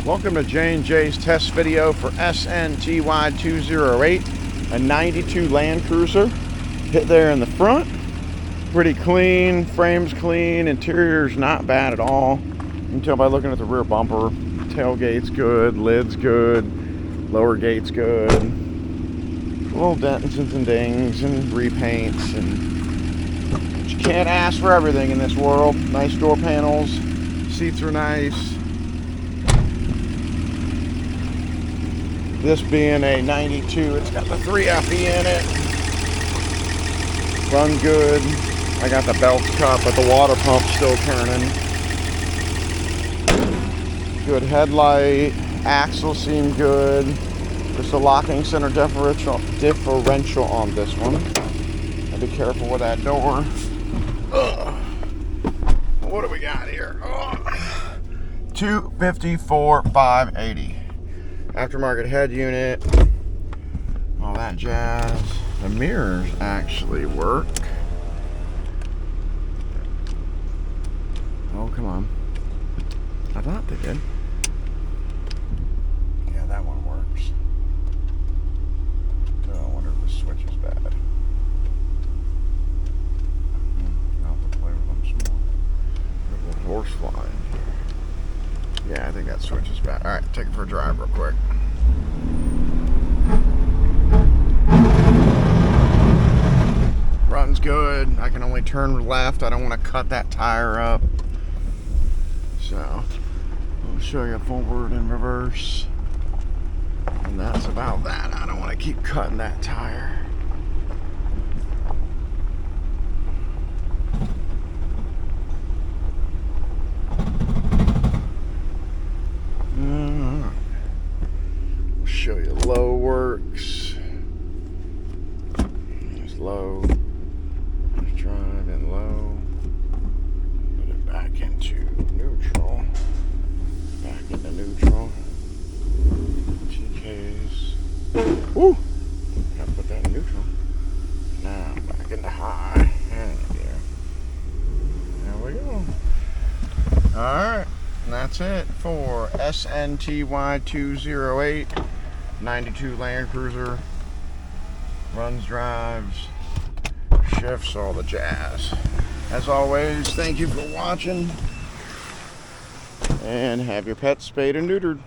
Welcome to J&J's test video for SNTY208, a 92 Land Cruiser. Hit there in the front, pretty clean, frame's clean, interior's not bad at all. You can tell by looking at the rear bumper. Tailgate's good, lid's good, lower gate's good. Little dents and dings and repaints, but you can't ask for everything in this world. Nice door panels, seats are nice. This being a 92, it's got the 3FE in it. Run good. I got the belts cut, but the water pump's still turning. Good headlight. Axles seem good. There's a locking center differential on this one. I'll be careful with that door. What do we got here? 254,580. Aftermarket head unit, all that jazz. The mirrors actually work. Oh, come on. I thought they did. Yeah, that one works. Oh, I wonder if the switch is bad. I'll have to play with them some more. A little horse fly. Yeah, I think that switch is bad. Alright, take it for a drive real quick. Runs good. I can only turn left. I don't want to cut that tire up. So, I'll show you forward and reverse. And that's about that. I don't want to keep cutting that tire. Show you low works. There's low. There's drive and low. Put it back into neutral. Back into neutral. GKs. Woo! Gotta put that in neutral. Now back into high. There we go. Alright. And that's it for SNTY208. 92 Land Cruiser. Runs, drives, shifts, all the jazz. As always, thank you for watching. And have your pets spayed and neutered.